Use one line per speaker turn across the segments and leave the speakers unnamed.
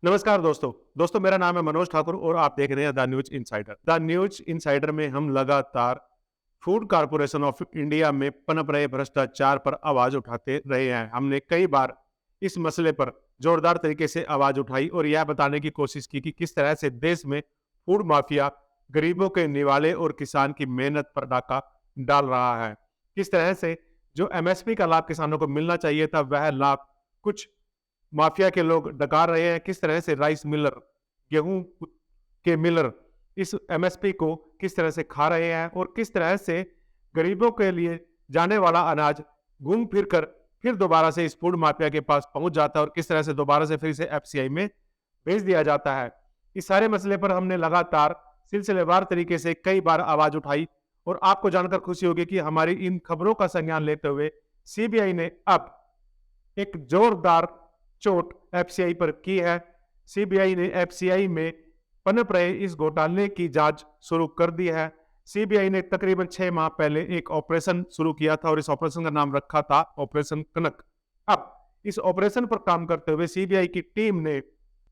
नमस्कार दोस्तों मेरा नाम है मनोज ठाकुर और आप देख रहे हैं the news insider. The news insider में हम लगातार फूड कॉर्पोरेशन ऑफ इंडिया में पनप रहे भ्रष्टाचार पर आवाज उठाते रहे हैं। हमने कई बार इस मसले पर जोरदार तरीके से आवाज उठाई और यह बताने की कोशिश की कि किस तरह से देश में फूड माफिया गरीबों के निवाले और किसान की मेहनत पर डाका डाल रहा है। किस तरह से जो एमएसपी का लाभ किसानों को मिलना चाहिए था वह लाभ कुछ माफिया के लोग डकार रहे हैं। किस तरह से राइस मिलर, गेहूं के मिलर इस एमएसपी को किस तरह से खा रहे हैं और किस तरह से गरीबों के लिए जाने वाला अनाज घूम फिर कर फिर दोबारा से इस फूड माफिया के पास पहुंच जाता है और किस तरह से दोबारा से फिर से एफसीआई में भेज दिया जाता है। इस सारे मसले पर हमने लगातार सिलसिलेवार तरीके से कई बार आवाज उठाई और आपको जानकर खुशी होगी कि हमारी इन खबरों का संज्ञान लेते हुए सीबीआई ने अब एक जोरदार चोट एफसीआई पर की है। सीबीआई ने एफसीआई में पनप रहे इस घोटाले की जांच शुरू कर दी है। सीबीआई ने तकरीबन 6 माह पहले एक ऑपरेशन शुरू किया था और इस ऑपरेशन का नाम रखा था ऑपरेशन कनक। अब इस ऑपरेशन पर काम करते हुए सीबीआई की टीम ने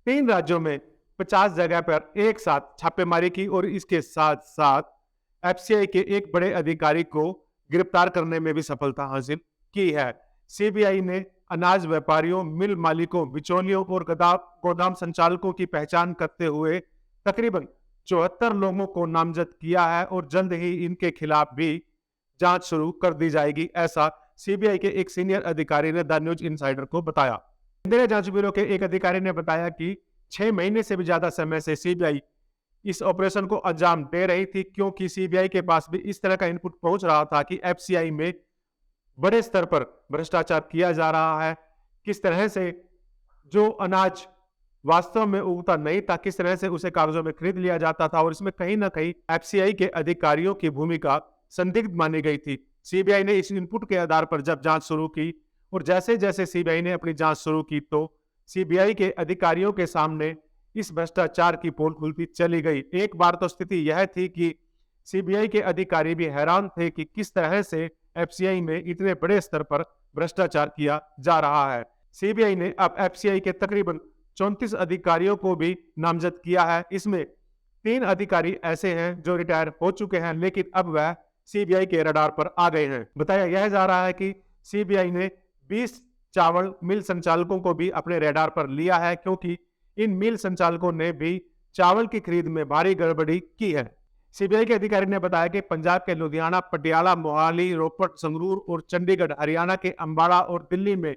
3 राज्यों में 50 जगह पर एक साथ छापेमारी की और इसके साथ साथ एफसीआई के एक बड़े अधिकारी को गिरफ्तार करने में भी सफलता हासिल की है। सीबीआई ने अनाज व्यापारियों, मिल मालिकों, बिचौलियों और गोदाम संचालकों की पहचान करते हुए तकरीबन 74 लोगों को नामजद किया है और जल्द ही इनके खिलाफ भी जांच शुरू कर दी जाएगी, ऐसा सीबीआई के एक सीनियर अधिकारी ने द न्यूज इनसाइडर को बताया। केंद्रीय जांच ब्यूरो के एक अधिकारी ने बताया कि 6 महीने से भी ज्यादा समय से सीबीआई इस ऑपरेशन को अंजाम दे रही थी, क्योंकि सीबीआई के पास भी इस तरह का इनपुट पहुंच रहा था कि एफसीआई में बड़े स्तर पर भ्रष्टाचार किया जा रहा है। किस तरह से जो अनाज वास्तव में उगता नहीं था, किस तरह से उसे कागजों में खरीद लिया जाता था और इसमें कहीं ना कहीं एफसीआई के अधिकारियों की भूमिका संदिग्ध मानी गई थी। सीबीआई ने इस इनपुट के आधार पर जब जांच शुरू की और जैसे जैसे सीबीआई ने अपनी जांच शुरू की तो सीबीआई के अधिकारियों के सामने इस भ्रष्टाचार की पोल खुलती चली गई। एक बार तो स्थिति यह थी कि सीबीआई के अधिकारी भी हैरान थे कि किस तरह से एफसीआई में इतने बड़े स्तर पर भ्रष्टाचार किया जा रहा है। सीबीआई ने अब एफसीआई के तकरीबन 34 अधिकारियों को भी नामजद किया है। इसमें 3 अधिकारी ऐसे हैं जो रिटायर हो चुके हैं, लेकिन अब वह सीबीआई के रडार पर आ गए हैं। बताया यह जा रहा है कि सीबीआई ने 20 चावल मिल संचालकों को भी अपने रडार पर लिया है, क्योंकि इन मिल संचालकों ने भी चावल की खरीद में भारी गड़बड़ी की है। सीबीआई के अधिकारी ने बताया कि पंजाब के लुधियाना, पटियाला, मोहाली, रोपड़, संगरूर और चंडीगढ़, हरियाणा के अंबाला और दिल्ली में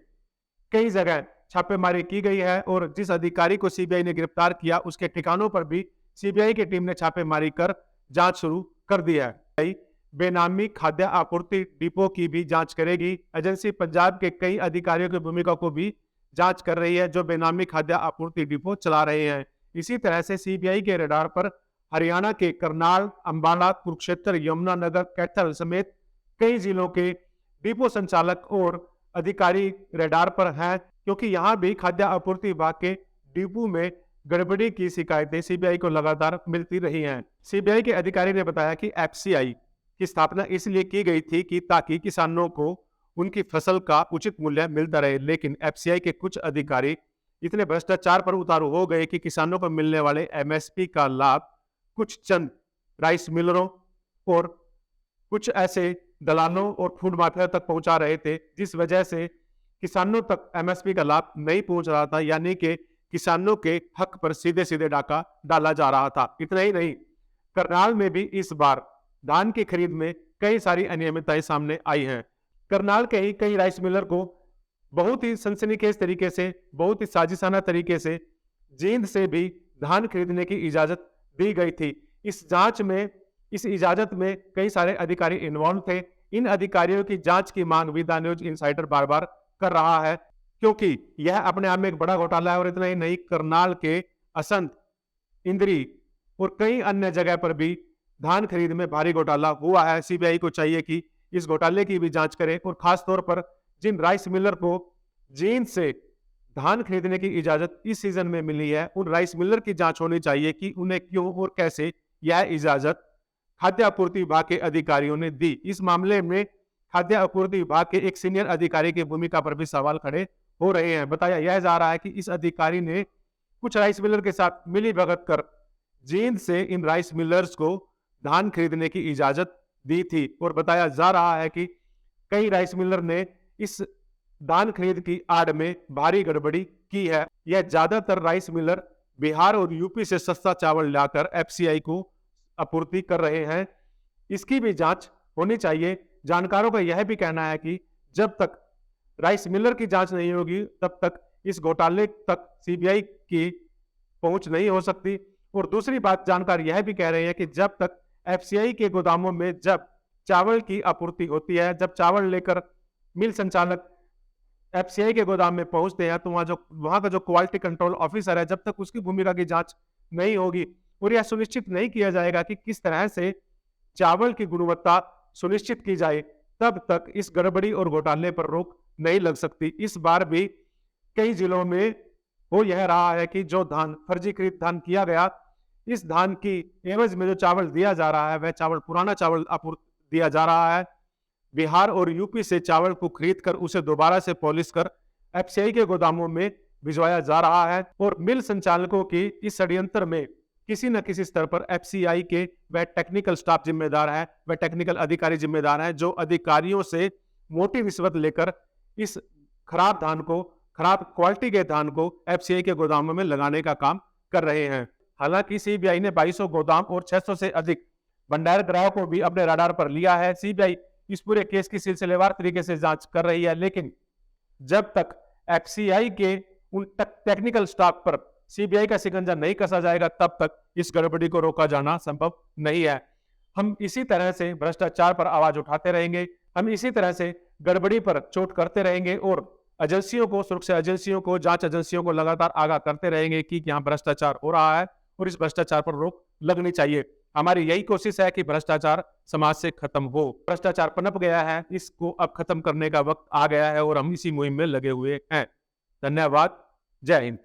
कई जगह छापेमारी की गई है और जिस अधिकारी को सीबीआई ने गिरफ्तार किया उसके ठिकानों पर भी सीबीआई की टीम ने छापेमारी कर जांच शुरू कर दी है। बेनामी खाद्य आपूर्ति डिपो की भी जांच करेगी। एजेंसी पंजाब के कई अधिकारियों की भूमिका को भी जांच कर रही है जो बेनामी खाद्य आपूर्ति डिपो चला रहे हैं। इसी तरह से सीबीआई के रडार पर हरियाणा के करनाल, अंबाला, कुरुक्षेत्र, यमुनानगर, कैथल समेत कई जिलों के डिपो संचालक और अधिकारी रडार पर हैं, क्योंकि यहां भी खाद्य आपूर्ति विभाग के डिपो में गड़बड़ी की शिकायतें सीबीआई को लगातार मिलती रही हैं। सीबीआई के अधिकारी ने बताया कि एफसीआई की स्थापना इसलिए की गई थी कि ताकि किसानों को उनकी फसल का उचित मूल्य मिलता रहे, लेकिन एफसीआई के कुछ अधिकारी इतने भ्रष्टाचार पर उतारू हो गए कि किसानों को मिलने वाले एमएसपी का लाभ कुछ चंद राइस मिलरों और कुछ ऐसे दलालों और फूड माफिया तक पहुंचा रहे थे, जिस वजह से किसानों तक एमएसपी का लाभ नहीं पहुंच रहा था, यानी कि किसानों के हक पर सीधे सीधे डाका डाला जा रहा था। इतना ही नहीं, करनाल में भी इस बार धान की खरीद में कई सारी अनियमितताएं सामने आई हैं। करनाल के ही कई राइस मिलर को बहुत ही सनसनीखेज तरीके से, बहुत ही साजिशाना तरीके से जींद से भी धान खरीदने की इजाजत दी गई थी। इस जांच में, इस इजाजत में कई सारे अधिकारी इन्वॉल्व थे। इन अधिकारियों की जांच की मांग भी द न्यूज इनसाइडर बार बार कर रहा है, क्योंकि यह अपने आप में एक बड़ा घोटाला है। और इतना ही नहीं, करनाल के असंध, इंद्री और कई अन्य जगह पर भी धान खरीद में भारी घोटाला हुआ है। सीबीआई को चाहिए कि इस घोटाले की भी जांच करे और खास तौर पर जिन राइस मिलर को जींद से धान खरीदने की इजाजत इस सीजन में मिली है, उन राइस मिलर की जांच होनी चाहिए कि उन्हें क्यों और कैसे यह इजाजत खाद्य आपूर्ति विभाग के अधिकारियों ने दी। इस मामले में खाद्य आपूर्ति विभाग के एक सीनियर अधिकारी की भूमिका पर भी सवाल खड़े हो रहे हैं। बताया यह जा रहा है कि इस अधिकारी ने कुछ राइस मिलर के साथ मिली भगत कर जींद से इन राइस मिलर्स को धान खरीदने की इजाजत दी थी और बताया जा रहा है कि कई राइस मिलर ने इस धान खरीद की आड़ में भारी गड़बड़ी की है। यह ज्यादातर राइस मिलर बिहार और यूपी से सस्ता चावल लाकर एफसीआई को आपूर्ति कर रहे हैं। इसकी भी जांच होनी चाहिए। जानकारों का यह भी कहना है कि जब तक राइस मिलर की जांच नहीं होगी तब तक इस घोटाले तक सीबीआई की पहुंच नहीं हो सकती। और दूसरी बात जानकार यह भी कह रहे हैं कि जब तक एफसीआई के गोदामों में जब चावल की आपूर्ति होती है, जब चावल लेकर मिल संचालक एफसीआई के गोदाम में पहुंचते हैं, तो वहां का जो क्वालिटी कंट्रोल ऑफिसर है, जब तक उसकी भूमिका की जांच नहीं होगी और यह सुनिश्चित नहीं किया जाएगा कि किस तरह से चावल की गुणवत्ता सुनिश्चित की जाए, तब तक इस गड़बड़ी और घोटाले पर रोक नहीं लग सकती। इस बार भी कई जिलों में हो यह रहा है कि जो धान फर्जीकृत धान किया गया, इस धान की एवज में जो चावल दिया जा रहा है वह चावल पुराना चावल दिया जा रहा है। बिहार और यूपी से चावल को खरीद कर उसे दोबारा से पॉलिश कर एफसीआई के गोदामों में भिजवाया जा रहा है और मिल संचालकों की इस षड्यंत्र में किसी न किसी स्तर पर एफसीआई के वह टेक्निकल स्टाफ जिम्मेदार है, वह टेक्निकल अधिकारी जिम्मेदार है, जो अधिकारियों से मोटी रिश्वत लेकर इस खराब धान को, खराब क्वालिटी के धान को एफसीआई के गोदामों में लगाने का काम कर रहे हैं। हालांकि सीबीआई ने 2200 गोदाम और 600 से अधिक भंडार गृहों को भी अपने रडार पर लिया है। सीबीआई इस पूरे केस की सिलसिलेवार तरीके से जांच कर रही है, लेकिन जब तक एफसीआई के उन टेक्निकल स्टाफ पर सीबीआई का शिकंजा नहीं कसा जाएगा तब तक इस गड़बड़ी को रोका जाना संभव नहीं है। हम इसी तरह से भ्रष्टाचार पर आवाज उठाते रहेंगे, हम इसी तरह से गड़बड़ी पर चोट करते रहेंगे और एजेंसियों को, सुरक्षा एजेंसियों को, जांच एजेंसियों को लगातार आगाह करते रहेंगे कि यहाँ भ्रष्टाचार हो रहा है और इस भ्रष्टाचार पर रोक लगनी चाहिए। हमारी यही कोशिश है कि भ्रष्टाचार समाज से खत्म हो। भ्रष्टाचार पनप गया है, इसको अब खत्म करने का वक्त आ गया है और हम इसी मुहिम में लगे हुए हैं। धन्यवाद। जय हिंद।